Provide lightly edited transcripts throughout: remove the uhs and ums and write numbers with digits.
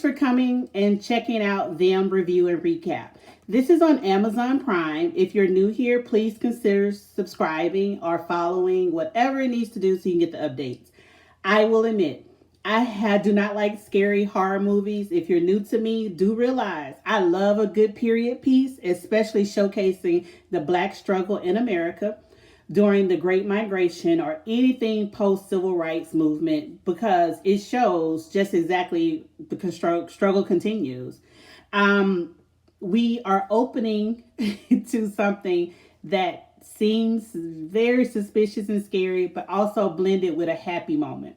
for coming and checking out Them Review and Recap. This is on Amazon Prime. If you're new here, please consider subscribing or following, whatever it needs to do so you can get the updates. I will admit, do not like scary horror movies. If you're new to me, do realize I love a good period piece, especially showcasing the Black struggle in America during the Great Migration or anything post-civil rights movement, because it shows just exactly the struggle continues. We are opening to something that seems very suspicious and scary, but also blended with a happy moment.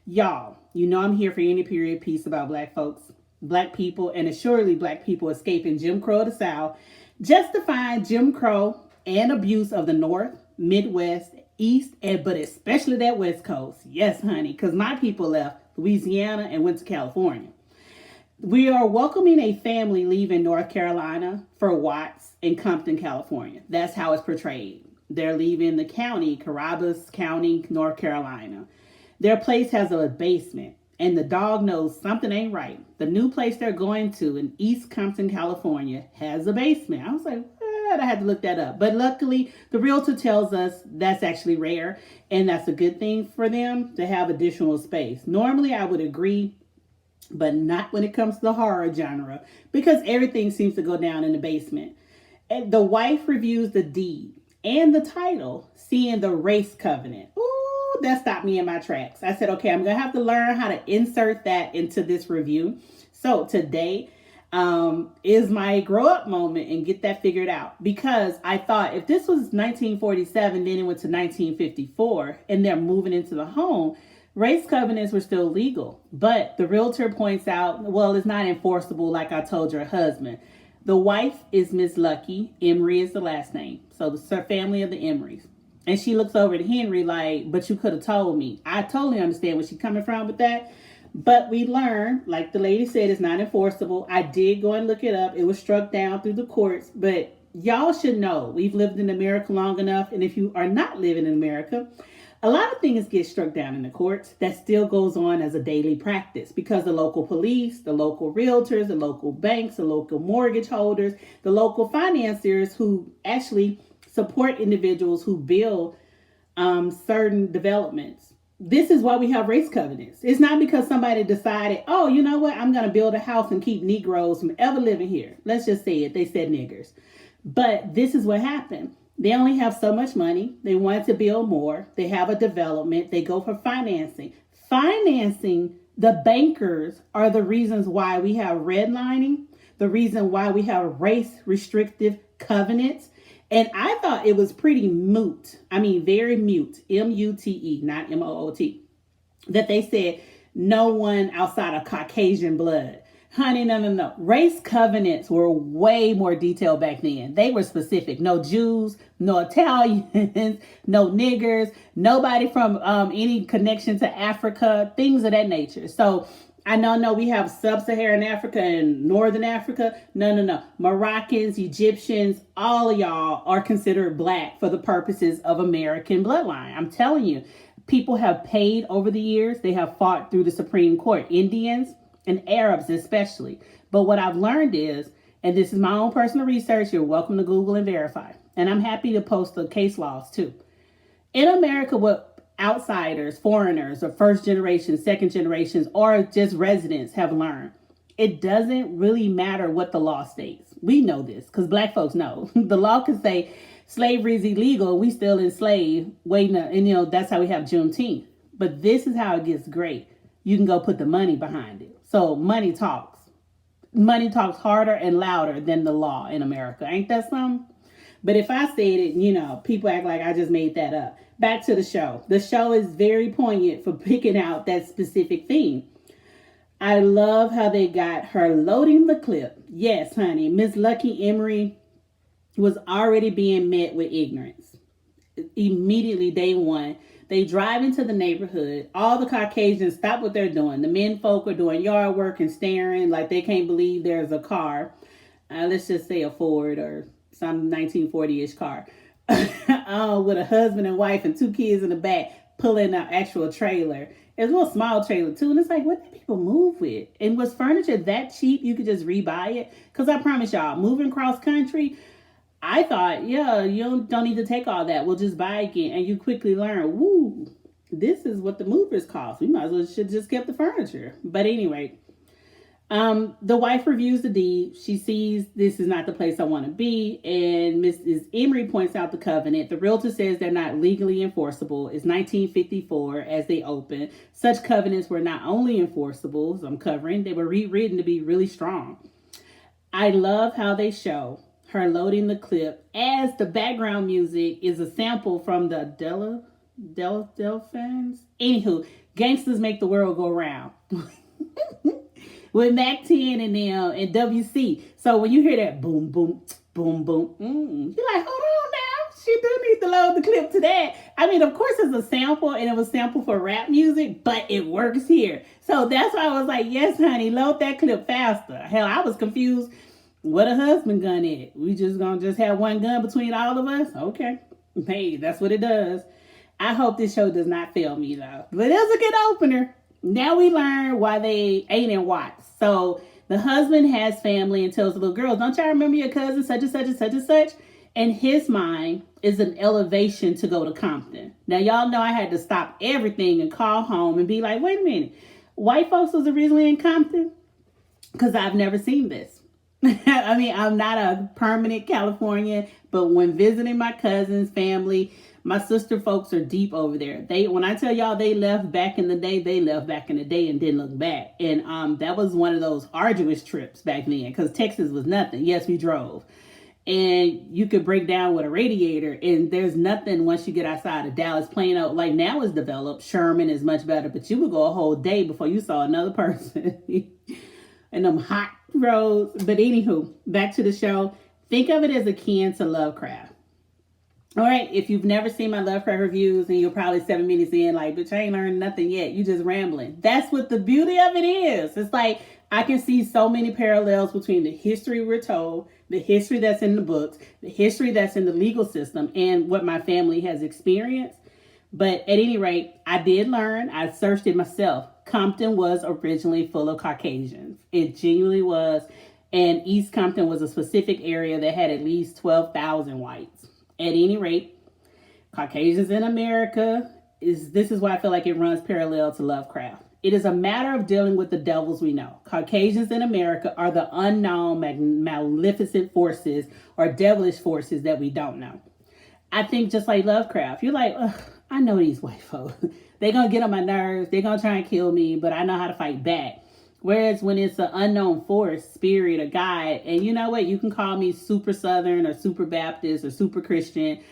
Y'all, you know I'm here for any period piece about Black folks, Black people, and assuredly Black people escaping Jim Crow to the South, justifying Jim Crow and abuse of the North, Midwest, East, but especially that West Coast. Yes, honey, because my people left Louisiana and went to California. We are welcoming a family leaving North Carolina for Watts in Compton, California. That's how it's portrayed. They're leaving the county, Carrabas County, North Carolina. Their place has a basement, and the dog knows something ain't right. The new place they're going to in East Compton, California, has a basement. I was like, I had to look that up. But luckily, the realtor tells us that's actually rare, and that's a good thing for them to have additional space. Normally, I would agree, but not when it comes to the horror genre, because everything seems to go down in the basement. And the wife reviews the deed and the title, seeing the race covenant. Ooh, that stopped me in my tracks. I said, okay, I'm going to have to learn how to insert that into this review. So today is my grow up moment and get that figured out, because I thought if this was 1947, then it went to 1954 and they're moving into the home, race covenants were still legal. But the realtor points out, well, it's not enforceable like I told your husband. The wife is Miss Lucky. Emery is the last name. So the family of the Emerys. And she looks over at Henry like, but you could have told me. I totally understand where she's coming from with that. But we learned, like the lady said, it's not enforceable. I did go and look it up. It was struck down through the courts. But y'all should know, we've lived in America long enough. And if you are not living in America, a lot of things get struck down in the courts. That still goes on as a daily practice, because the local police, the local realtors, the local banks, the local mortgage holders, the local financiers who actually support individuals who build certain developments. This is why we have race covenants. It's not because somebody decided, oh, you know what, I'm going to build a house and keep Negroes from ever living here. Let's just say it. They said niggers. But this is what happened. They only have so much money. They wanted to build more. They have a development. They go for financing. Financing, the bankers are the reasons why we have redlining, the reason why we have race restrictive covenants. And I thought it was pretty moot. I mean, very mute. M-U-T-E, not M-O-O-T. That they said no one outside of Caucasian blood. Honey, no. Race covenants were way more detailed back then. They were specific. No Jews, no Italians, no niggers, nobody from any connection to Africa, things of that nature. So I know we have sub-Saharan Africa and Northern Africa. No. Moroccans, Egyptians, all of y'all are considered Black for the purposes of American bloodline. I'm telling you, people have paid over the years. They have fought through the Supreme Court. Indians and Arabs especially. But what I've learned is, and this is my own personal research, you're welcome to Google and verify. And I'm happy to post the case laws too. In America, what outsiders, foreigners, or first generation, second generations, or just residents have learned, it doesn't really matter what the law states. We know this because Black folks know. The law can say slavery is illegal. We still enslaved. And that's how we have Juneteenth. But this is how it gets great. You can go put the money behind it. So money talks. Money talks harder and louder than the law in America. Ain't that something? But if I said it, people act like I just made that up. Back to the show. The show is very poignant for picking out that specific theme. I love how they got her loading the clip. Yes, honey. Miss Lucky Emery was already being met with ignorance. Immediately, day one, they drive into the neighborhood. All the Caucasians stop what they're doing. The men folk are doing yard work and staring like they can't believe there's a car. Let's just say a Ford or some 1940-ish car. With a husband and wife and two kids in the back pulling an actual trailer. It's a little small trailer too. And it's like, what did people move with? And was furniture that cheap you could just rebuy it? Because I promise y'all, moving cross country, I thought, yeah, you don't need to take all that. We'll just buy again. And you quickly learn, woo, this is what the movers cost. We might as well should just kept the furniture. But anyway, the wife reviews the deed. She sees this is not the place I want to be. And Mrs. Emery points out the covenant. The realtor says they're not legally enforceable. It's 1954 as they open. Such covenants were not only enforceable, as I'm covering, they were rewritten to be really strong. I love how they show her loading the clip as the background music is a sample from the Delphins. Anywho, Gangsters Make the World Go Round. With Mac 10 and them and WC. So when you hear that boom, boom, boom, boom, you're like, hold on now. She do need to load the clip to that. I mean, of course it's a sample and it was sample for rap music, but it works here. So that's why I was like, yes, honey, load that clip faster. Hell, I was confused. What a husband gun is. We just gonna just have one gun between all of us? Okay. Hey, that's what it does. I hope this show does not fail me though. But it was a good opener. Now we learn why they ain't in Watts. So the husband has family and tells the little girls, don't y'all remember your cousin such and such and such and such? In his mind is an elevation to go to Compton. Now y'all know I had to stop everything and call home and be like, wait a minute. White folks was originally in Compton? Because I've never seen this. I mean, I'm not a permanent Californian, but when visiting my cousins, family, my sister folks are deep over there. When I tell y'all they left back in the day, they left back in the day and didn't look back. And that was one of those arduous trips back then because Texas was nothing. Yes, we drove. And you could break down with a radiator and there's nothing once you get outside of Dallas, Plano. Like now it's developed. Sherman is much better, but you would go a whole day before you saw another person. And them hot roads. But anywho, back to the show. Think of it as akin to Lovecraft. All right, if you've never seen my Lovecraft reviews and you're probably 7 minutes in, like, bitch, I ain't learned nothing yet. You just rambling. That's what the beauty of it is. It's like, I can see so many parallels between the history we're told, the history that's in the books, the history that's in the legal system, and what my family has experienced. But at any rate, I did learn, I searched it myself. Compton was originally full of Caucasians. It genuinely was. And East Compton was a specific area that had at least 12,000 whites. At any rate, Caucasians in America, this is why I feel like it runs parallel to Lovecraft. It is a matter of dealing with the devils we know. Caucasians in America are the unknown maleficent forces or devilish forces that we don't know. I think just like Lovecraft, you're like, ugh, I know these white folks. They're going to get on my nerves. They're going to try and kill me, but I know how to fight back. Whereas when it's an unknown force, spirit, or God, and you know what? You can call me super Southern or super Baptist or super Christian.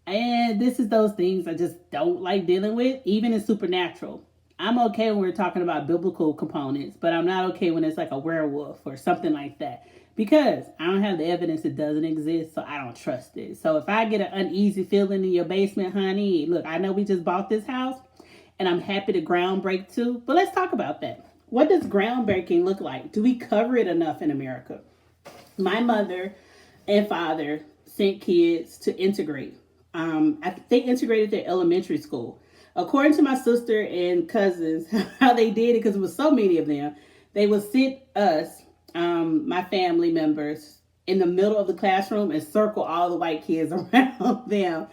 And this is those things I just don't like dealing with, even in supernatural. I'm okay when we're talking about biblical components, but I'm not okay when it's like a werewolf or something like that. Because I don't have the evidence it doesn't exist, so I don't trust it. So if I get an uneasy feeling in your basement, honey, look, I know we just bought this house, and I'm happy to ground break too, but let's talk about that. What does groundbreaking look like? Do we cover it enough in America? My mother and father sent kids to integrate. They integrated their elementary school. According to my sister and cousins, how they did it, because it was so many of them, they would sit us, my family members, in the middle of the classroom and circle all the white kids around them.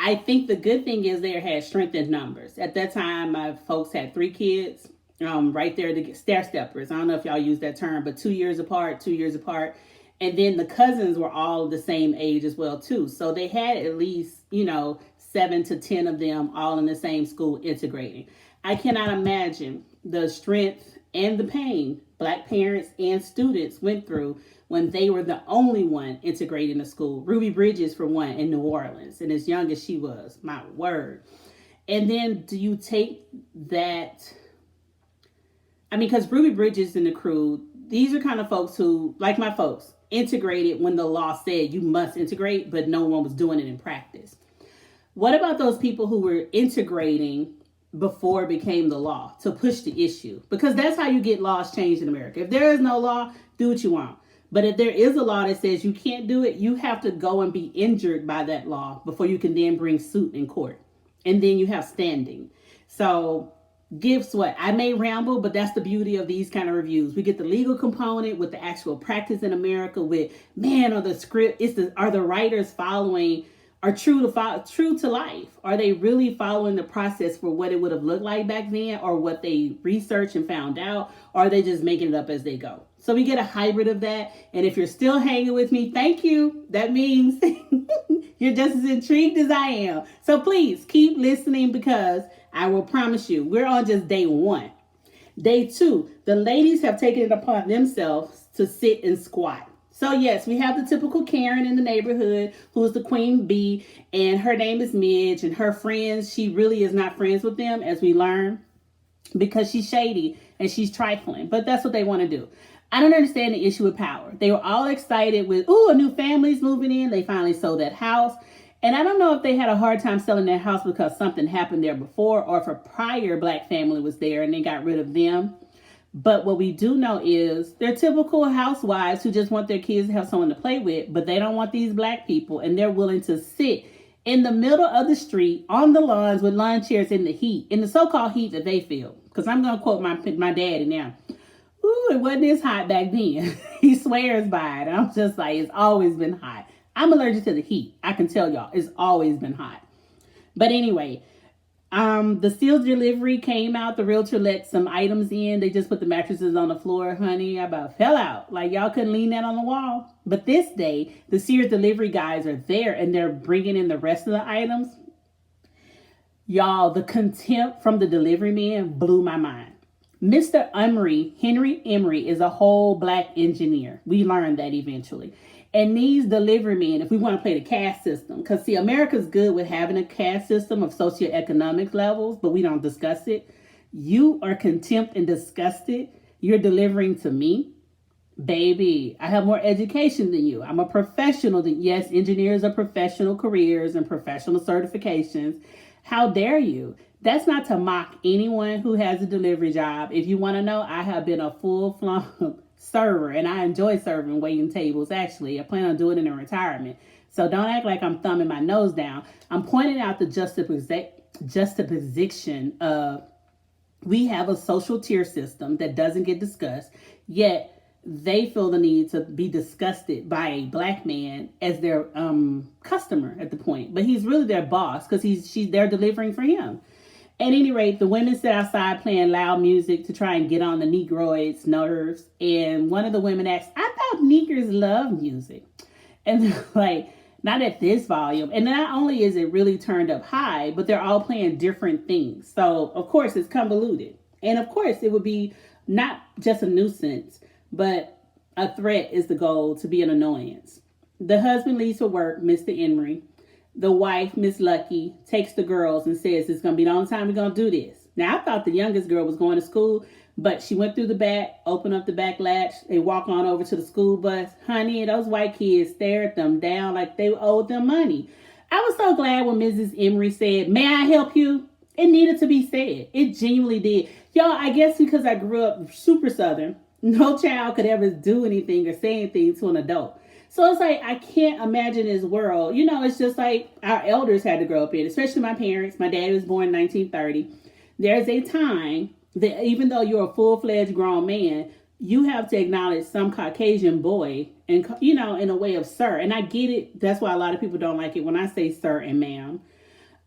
I think the good thing is they had strength in numbers. At that time, my folks had 3 kids. Right there, the stair steppers. I don't know if y'all use that term, but 2 years apart. And then the cousins were all the same age as well, too. So they had at least, 7 to 10 of them all in the same school integrating. I cannot imagine the strength and the pain Black parents and students went through when they were the only one integrating the school. Ruby Bridges, for one, in New Orleans, and as young as she was, my word. And then do you take that... because Ruby Bridges and the crew, these are kind of folks who, like my folks, integrated when the law said you must integrate, but no one was doing it in practice. What about those people who were integrating before it became the law to push the issue? Because that's how you get laws changed in America. If there is no law, do what you want. But if there is a law that says you can't do it, you have to go and be injured by that law before you can then bring suit in court. And then you have standing. So Guess what? I may ramble, but that's the beauty of these kind of reviews. We get the legal component with the actual practice in America. With man, or the script, are the writers following, are true to life? Are they really following the process for what it would have looked like back then, or what they researched and found out? Or are they just making it up as they go? So we get a hybrid of that. And if you're still hanging with me, thank you. That means you're just as intrigued as I am. So please keep listening, because I will promise you, we're on just day 1. Day 2, the ladies have taken it upon themselves to sit and squat. So yes, we have the typical Karen in the neighborhood who's the queen bee, and her name is Midge, and her friends, she really is not friends with them, as we learn, because she's shady and she's trifling. But that's what they want to do. I don't understand the issue with power. They were all excited with, a new family's moving in. They finally sold that house. And I don't know if they had a hard time selling their house because something happened there before, or if a prior black family was there and they got rid of them. But what we do know is they're typical housewives who just want their kids to have someone to play with, but they don't want these black people, and they're willing to sit in the middle of the street on the lawns with lawn chairs in the heat, in the so-called heat that they feel. Because I'm going to quote my daddy now. Ooh, it wasn't this hot back then. He swears by it. I'm just like, it's always been hot. I'm allergic to the heat. I can tell y'all, it's always been hot. But anyway, the sealed delivery came out. The realtor let some items in. They just put the mattresses on the floor. Honey, I about fell out. Like, y'all couldn't lean that on the wall. But this day, the sealed delivery guys are there, and they're bringing in the rest of the items. Y'all, the contempt from the delivery man blew my mind. Mr. Henry Emery, is a whole black engineer. We learned that eventually. And these delivery men, if we want to play the caste system, because see, America's good with having a caste system of socioeconomic levels, but we don't discuss it. You are contempt and disgusted. You're delivering to me. Baby, I have more education than you. I'm a professional. Yes, engineers are professional careers and professional certifications. How dare you? That's not to mock anyone who has a delivery job. If you want to know, I have been a full-blown server, and I enjoy serving, waiting tables. Actually, I plan on doing it in retirement. So don't act like I'm thumbing my nose down. I'm pointing out the juxtaposition of, we have a social tier system that doesn't get discussed, yet they feel the need to be disgusted by a black man as their customer at the point. But he's really their boss, because they're delivering for him. At any rate, the women sit outside playing loud music to try and get on the Negroids' nerves. And one of the women asked, I thought niggers love music. And they're like, not at this volume. And not only is it really turned up high, but they're all playing different things. So, of course, it's convoluted. And, of course, it would be not just a nuisance, but a threat is the goal, to be an annoyance. The husband leaves for work, Mr. Emery. The wife, Miss Lucky, takes the girls and says, it's going to be the only time we're going to do this. Now, I thought the youngest girl was going to school, but she went through the back, opened up the back latch. They walk on over to the school bus. Honey, those white kids stared them down like they owed them money. I was so glad when Mrs. Emery said, may I help you? It needed to be said. It genuinely did. Y'all, I guess because I grew up super Southern, no child could ever do anything or say anything to an adult. So it's like, I can't imagine this world. You know, it's just like our elders had to grow up in, especially my parents. My dad was born in 1930. There's a time that even though you're a full-fledged grown man, you have to acknowledge some Caucasian boy and, you know, in a way of sir. And I get it. That's why a lot of people don't like it when I say sir and ma'am.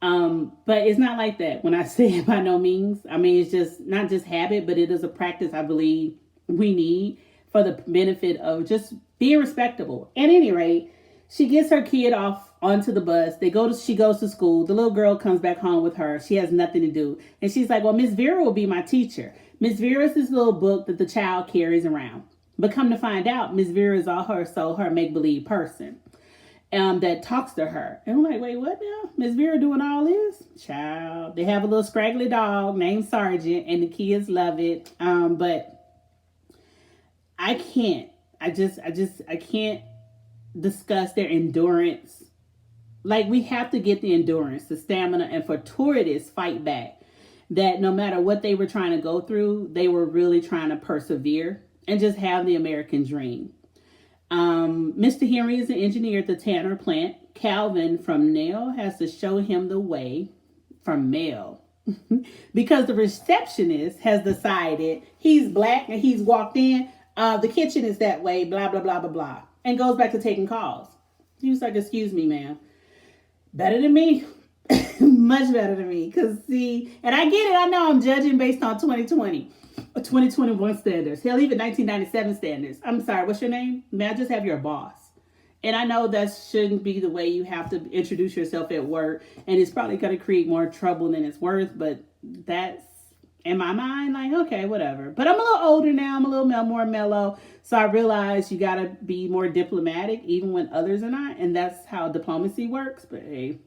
But it's not like that when I say it, by no means. I mean, it's just not just habit, but it is a practice I believe we need for the benefit of just being respectable. At any rate, she gets her kid off onto the bus. She goes to school. The little girl comes back home with her. She has nothing to do. And she's like, well, Miss Vera will be my teacher. Miss Vera is this little book that the child carries around. But come to find out, Miss Vera is all her make-believe person that talks to her. And I'm like, wait, what now? Miss Vera doing all this? Child. They have a little scraggly dog named Sergeant, and the kids love it. But I can't. I can't discuss their endurance. Like, we have to get the endurance, the stamina, and fortuitous fight back. That no matter what they were trying to go through, they were really trying to persevere and just have the American dream. Mr. Henry is an engineer at the Tanner plant. Calvin from Nell has to show him the way from Mel. because the receptionist has decided he's black and he's walked in. The kitchen is that way, blah, blah, blah, blah, blah. And goes back to taking calls. He was like, excuse me, ma'am. Better than me. Much better than me. Because, see, and I get it. I know I'm judging based on 2020 or 2021 standards. Hell, even 1997 standards. I'm sorry, what's your name? May I just have your boss? And I know that shouldn't be the way you have to introduce yourself at work. And it's probably going to create more trouble than it's worth. But that's, in my mind, like, okay, whatever. But I'm a little older now. I'm a little more mellow. So I realize you got to be more diplomatic, even when others are not. And that's how diplomacy works. But hey.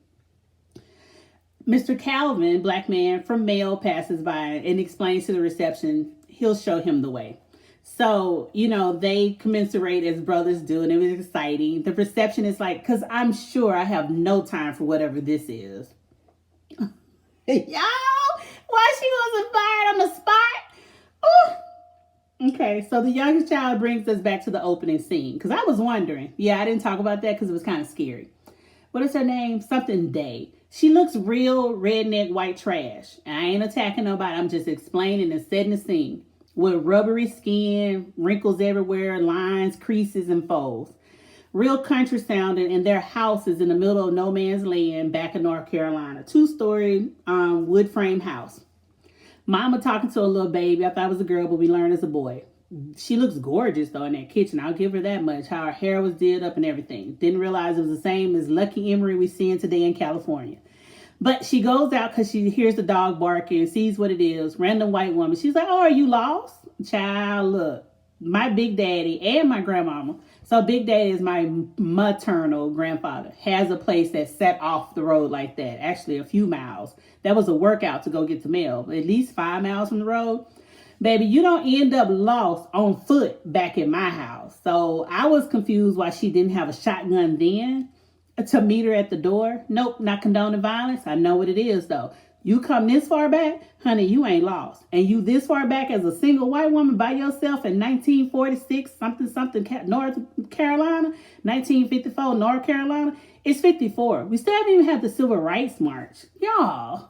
Mr. Calvin, black man from Mail, passes by and explains to the reception he'll show him the way. So, they commiserate as brothers do, and it was exciting. The receptionist like, because I'm sure I have no time for whatever this is. Y'all, why she wasn't fired on the spot? Ooh. Okay, so the youngest child brings us back to the opening scene. Because I was wondering. Yeah, I didn't talk about that because it was kind of scary. What is her name? Something Day. She looks real redneck white trash. And I ain't attacking nobody. I'm just explaining and setting the scene. With rubbery skin, wrinkles everywhere, lines, creases, and folds. Real country sounding, and their house is in the middle of no man's land back in North Carolina. 2-story wood frame house. Mama talking to a little baby. I thought it was a girl, but we learned it's a boy. She looks gorgeous, though, in that kitchen. I'll give her that much. How her hair was did up and everything. Didn't realize it was the same as Lucky Emery we seeing today in California. But she goes out because she hears the dog barking, sees what it is. Random white woman. She's like, oh, are you lost? Child, look. My big daddy and my grandmama. So big daddy is my maternal grandfather. Has a place that set off the road like that. Actually, a few miles. That was a workout to go get the mail. At least 5 miles from the road. Baby, you don't end up lost on foot back at my house. So I was confused why she didn't have a shotgun then to meet her at the door. Nope, not condoning violence. I know what it is, though. You come this far back, honey, you ain't lost. And you this far back as a single white woman by yourself in 1946, North Carolina, 1954, North Carolina. It's 54. We still haven't even had the Civil Rights March. Y'all.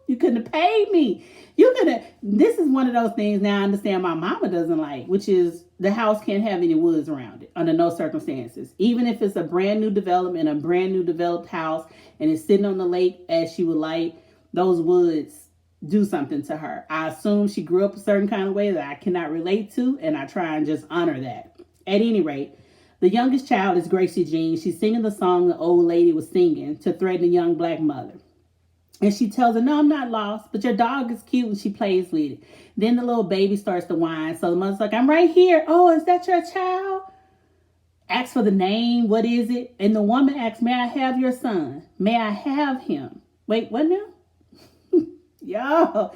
You couldn't have paid me. This is one of those things now I understand my mama doesn't like, which is the house can't have any woods around it under no circumstances. Even if it's a brand new development, a brand new developed house, and it's sitting on the lake as she would like, those woods do something to her. I assume she grew up a certain kind of way that I cannot relate to, and I try and just honor that. At any rate, the youngest child is Gracie Jean. She's singing the song the old lady was singing to threaten a young black mother. And she tells her, no, I'm not lost, but your dog is cute, and she plays with it. Then the little baby starts to whine. So the mother's like, I'm right here. Oh, is that your child? Asks for the name. What is it? And the woman asks, may I have your son? May I have him? Wait, what now? Yo.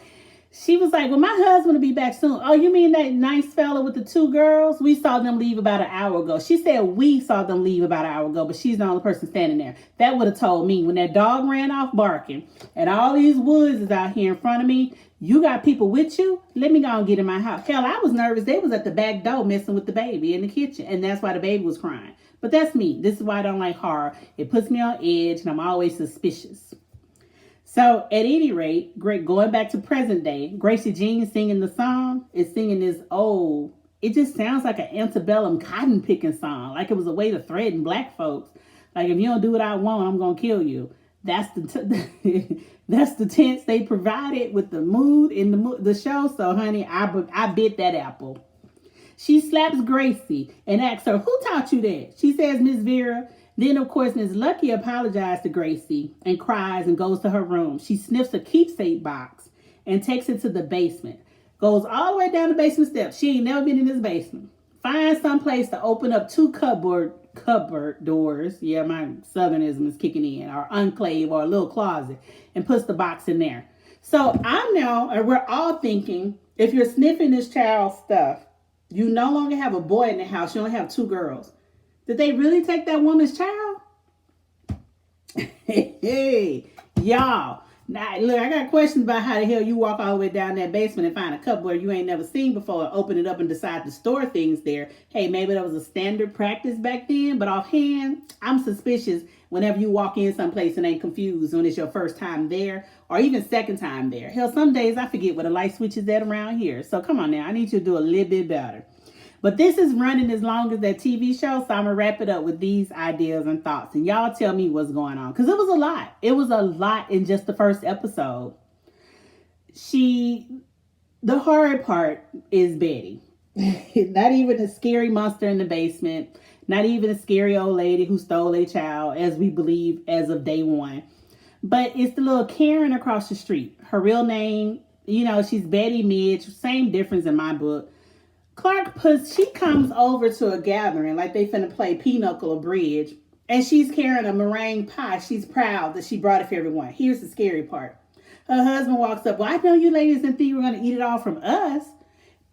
She was like, well, my husband will be back soon. Oh, you mean that nice fella with the 2 girls? We saw them leave about an hour ago. She said we saw them leave about an hour ago, but she's the only person standing there. That would have told me when that dog ran off barking and all these woods is out here in front of me. You got people with you? Let me go and get in my house. Hell, I was nervous. They was at the back door messing with the baby in the kitchen, and that's why the baby was crying. But that's me. This is why I don't like horror. It puts me on edge, and I'm always suspicious. So, at any rate, going back to present day, Gracie Jean singing the song is singing this old, it just sounds like an antebellum cotton picking song, like it was a way to threaten black folks. Like, if you don't do what I want, I'm going to kill you. That's that's the tense they provided with the mood in the show. So, honey, I bit that apple. She slaps Gracie and asks her, who taught you that? She says, Miss Vera. Then, of course, Miss Lucky apologizes to Gracie and cries and goes to her room. She sniffs a keepsake box and takes it to the basement. Goes all the way down the basement steps. She ain't never been in this basement. Finds some place to open up 2 cupboard doors. Yeah, my southernism is kicking in. Or enclave or a little closet. And puts the box in there. So we're all thinking, if you're sniffing this child's stuff, you no longer have a boy in the house. You only have 2 girls. Did they really take that woman's child? Hey, y'all. Now, look, I got questions about how the hell you walk all the way down that basement and find a cupboard you ain't never seen before and open it up and decide to store things there. Hey, maybe that was a standard practice back then, but offhand, I'm suspicious whenever you walk in someplace and ain't confused when it's your first time there or even second time there. Hell, some days I forget where the light switch is at around here. So come on now, I need you to do a little bit better. But this is running as long as that TV show, so I'm going to wrap it up with these ideas and thoughts. And y'all tell me what's going on. Because it was a lot. It was a lot in just the first episode. The horror part is Betty. Not even a scary monster in the basement. Not even a scary old lady who stole a child, as we believe as of day one. But it's the little Karen across the street. Her real name, she's Betty Midge. Same difference in my book. She comes over to a gathering like they finna play Pinochle or Bridge, and she's carrying a meringue pie. She's proud that she brought it for everyone. Here's the scary part. Her husband walks up. Well, I know you ladies didn't think you were going to eat it all from us.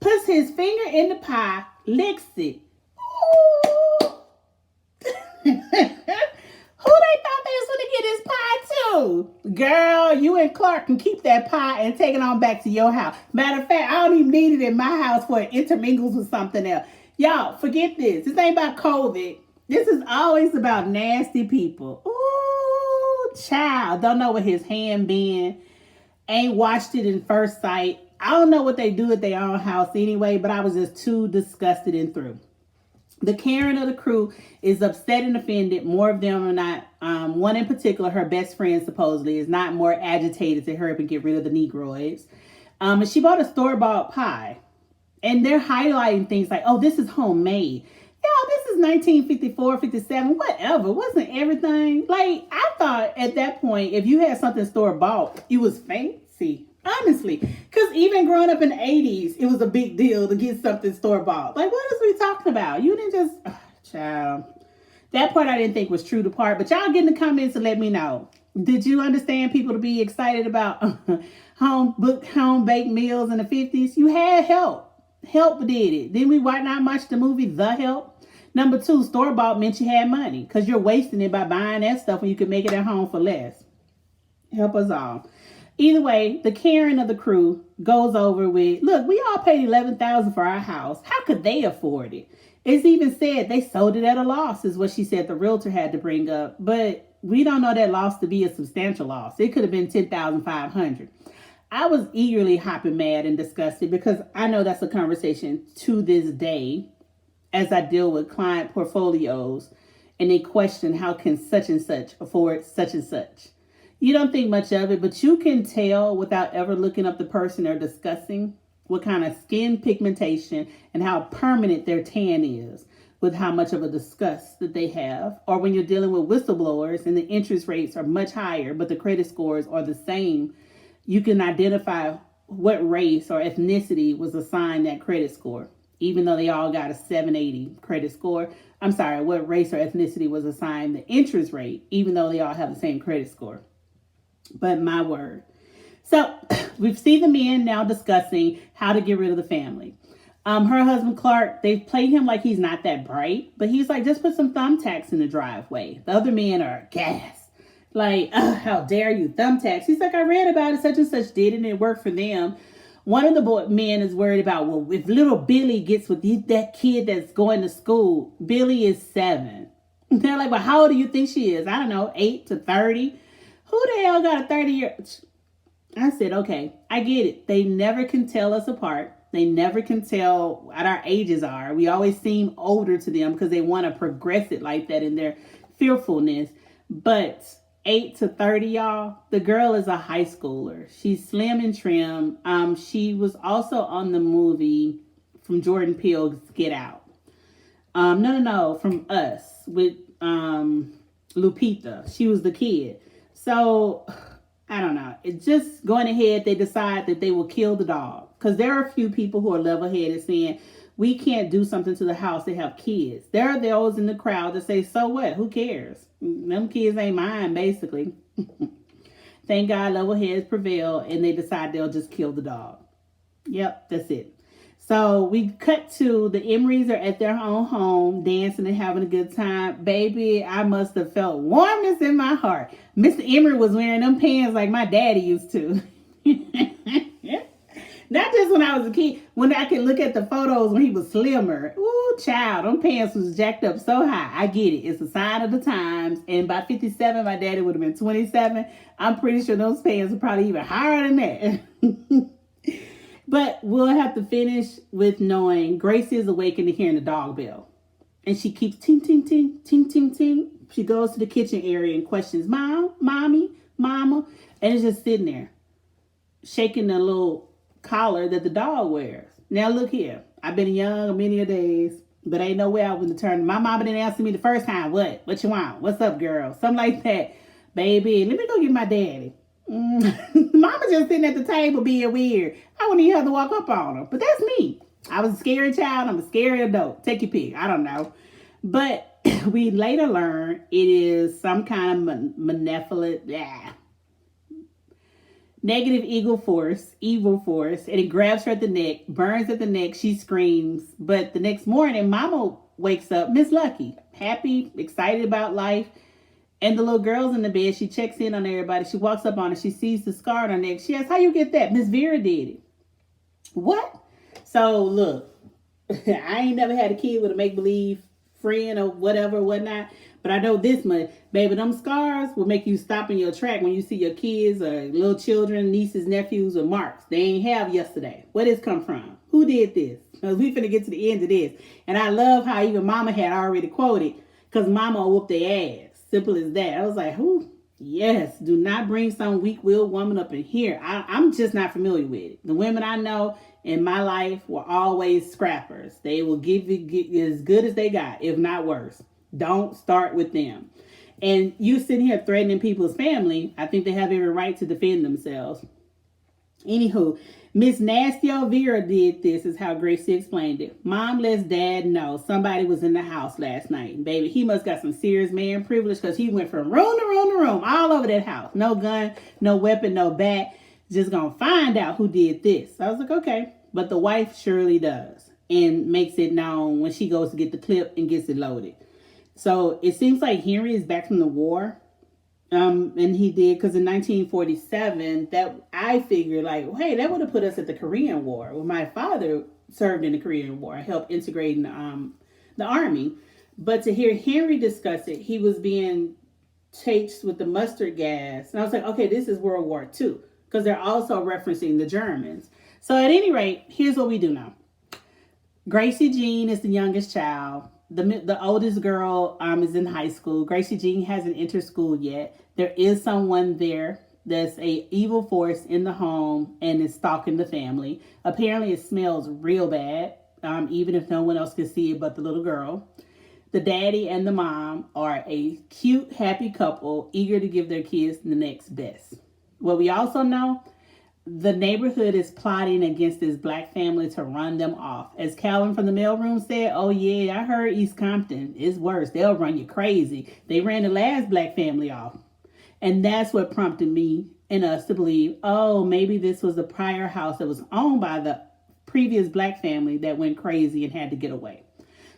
Puts his finger in the pie, licks it. Ooh. Who they thought they was going to get his pie to? Girl, you and Clark can keep that pie and take it on back to your house. Matter of fact, I don't even need it in my house for it intermingles with something else. Y'all, forget this. This ain't about COVID. This is always about nasty people. Ooh, child. Don't know what his hand been. Ain't watched it in first sight. I don't know what they do at their own house anyway, but I was just too disgusted and through. The Karen of the crew is upset and offended. More of them are not. One in particular, her best friend supposedly, is not more agitated to hurry up and get rid of the Negroids. And she bought a store-bought pie. And they're highlighting things like, oh, this is homemade. Y'all, this is 1954, 57, whatever. Wasn't everything? Like, I thought at that point, if you had something store-bought, it was fancy. Honestly, because even growing up in the 80s, it was a big deal to get something store-bought. Like, what is we talking about? You didn't just, child. That part I didn't think was true to part, but y'all get in the comments and let me know. Did you understand people to be excited about home-baked meals in the 50s? You had help. Help did it. Then we not watch the movie The Help. Number 2, store-bought meant you had money because you're wasting it by buying that stuff when you could make it at home for less. Help us all. Either way, the Karen of the crew goes over with, look, we all paid $11,000 for our house. How could they afford it? It's even said they sold it at a loss, is what she said the realtor had to bring up. But we don't know that loss to be a substantial loss. It could have been $10,500. I was eagerly hopping mad and disgusted because I know that's a conversation to this day as I deal with client portfolios and they question how can such and such afford such and such. You don't think much of it, but you can tell without ever looking up the person or discussing what kind of skin pigmentation and how permanent their tan is with how much of a disgust that they have. Or when you're dealing with whistleblowers and the interest rates are much higher, but the credit scores are the same, you can identify what race or ethnicity was assigned that credit score, even though they all got a 780 credit score. I'm sorry, what race or ethnicity was assigned the interest rate, even though they all have the same credit score. But my word. So we've seen the men now discussing how to get rid of the family. Her husband, Clark, they played him like he's not that bright, but he's like, just put some thumbtacks in the driveway. The other men are gassed. Like, how dare you, thumbtacks. He's like, I read about it, such and such did, and it worked for them. One of the men is worried about, well, if little Billy gets with that kid that's going to school, Billy is 7. They're like, well, how old do you think she is? I don't know, 8 to 30. Who the hell got a 30-year? I said, okay, I get it. They never can tell us apart. They never can tell what our ages are. We always seem older to them because they want to progress it like that in their fearfulness. But 8 to 30, y'all, the girl is a high schooler. She's slim and trim. She was also on the movie from Jordan Peele's Get Out. No, from Us with Lupita. She was the kid. So, I don't know. It's just going ahead, they decide that they will kill the dog. Because there are a few people who are level-headed saying, we can't do something to the house. They have kids. There are those in the crowd that say, so what? Who cares? Them kids ain't mine, basically. Thank God level heads prevail and they decide they'll just kill the dog. Yep, that's it. So we cut to the Emerys are at their own home, dancing and having a good time. Baby, I must have felt warmness in my heart. Mr. Emery was wearing them pants like my daddy used to. Not just when I was a kid, when I could look at the photos when he was slimmer. Ooh, child, them pants was jacked up so high. I get it. It's a sign of the times. And by 57, my daddy would have been 27. I'm pretty sure those pants are probably even higher than that. But we'll have to finish with knowing Gracie is awakened to hearing the dog bell. And she keeps ting, ting, ting, ting, ting, ting. She goes to the kitchen area and questions, Mom, Mommy, Mama. And it's just sitting there, shaking the little collar that the dog wears. Now look here. I've been young many a days, but ain't no way I wouldn't turn. My mama didn't answer me the first time. What you want? What's up, girl? Something like that. Baby, let me go get my daddy. Mama just sitting at the table being weird. I wouldn't even have to walk up on her. But that's me. I was a scary child. I'm a scary adult. Take your pick. I don't know. But we later learn it is some kind of malevolent, negative evil force, and it grabs her at the neck, burns at the neck. She screams. But the next morning, Mama wakes up, Miss Lucky, happy, excited about life. And the little girl's in the bed. She checks in on everybody. She walks up on her. She sees the scar on her neck. She asks, how you get that? Miss Vera did it. What? So, look, I ain't never had a kid with a make-believe friend or whatever, whatnot. But I know this much. Baby, them scars will make you stop in your track when you see your kids or little children, nieces, nephews, or marks they ain't have yesterday. Where this come from? Who did this? Because we finna get to the end of this. And I love how even Mama had already quoted, because Mama will whoop their ass. Simple as that. I was like, who? Yes, do not bring some weak-willed woman up in here. I'm just not familiar with it. The women I know in my life were always scrappers. They will give you as good as they got, if not worse. Don't start with them. And you sitting here threatening people's family, I think they have every right to defend themselves. Anywho, Miss Nasty Elvira did this, is how Gracie explained it. Mom lets Dad know somebody was in the house last night. Baby, he must got some serious man privilege because he went from room to room to room all over that house. No gun, no weapon, no bat. Just gonna find out who did this. So I was like, okay. But the wife surely does and makes it known when she goes to get the clip and gets it loaded. So it seems like Henry is back from the war. And he did, because in 1947, that I figured like, hey, that would have put us at the Korean War. Well, my father served in the Korean War, helped integrating the army. But to hear Henry discuss it, he was being chased with the mustard gas. And I was like, okay, this is World War II, because they're also referencing the Germans. So at any rate, here's what we do now. Gracie Jean is the youngest child. The oldest girl is in high school. Gracie Jean hasn't entered school yet. There is someone there that's a evil force in the home and is stalking the family. Apparently, it smells real bad, even if no one else can see it but the little girl. The daddy and the mom are a cute, happy couple, eager to give their kids the next best. What we also know, the neighborhood is plotting against this black family to run them off. As Calvin from the mailroom said, oh yeah, I heard East Compton is worse. They'll run you crazy. They ran the last black family off. And that's what prompted me and us to believe, oh, maybe this was the prior house that was owned by the previous black family that went crazy and had to get away.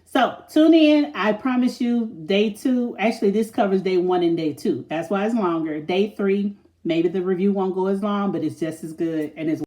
So tune in. I promise you, day 2, actually this covers day 1 and day 2. That's why it's longer. Day 3, maybe the review won't go as long, but it's just as good and it's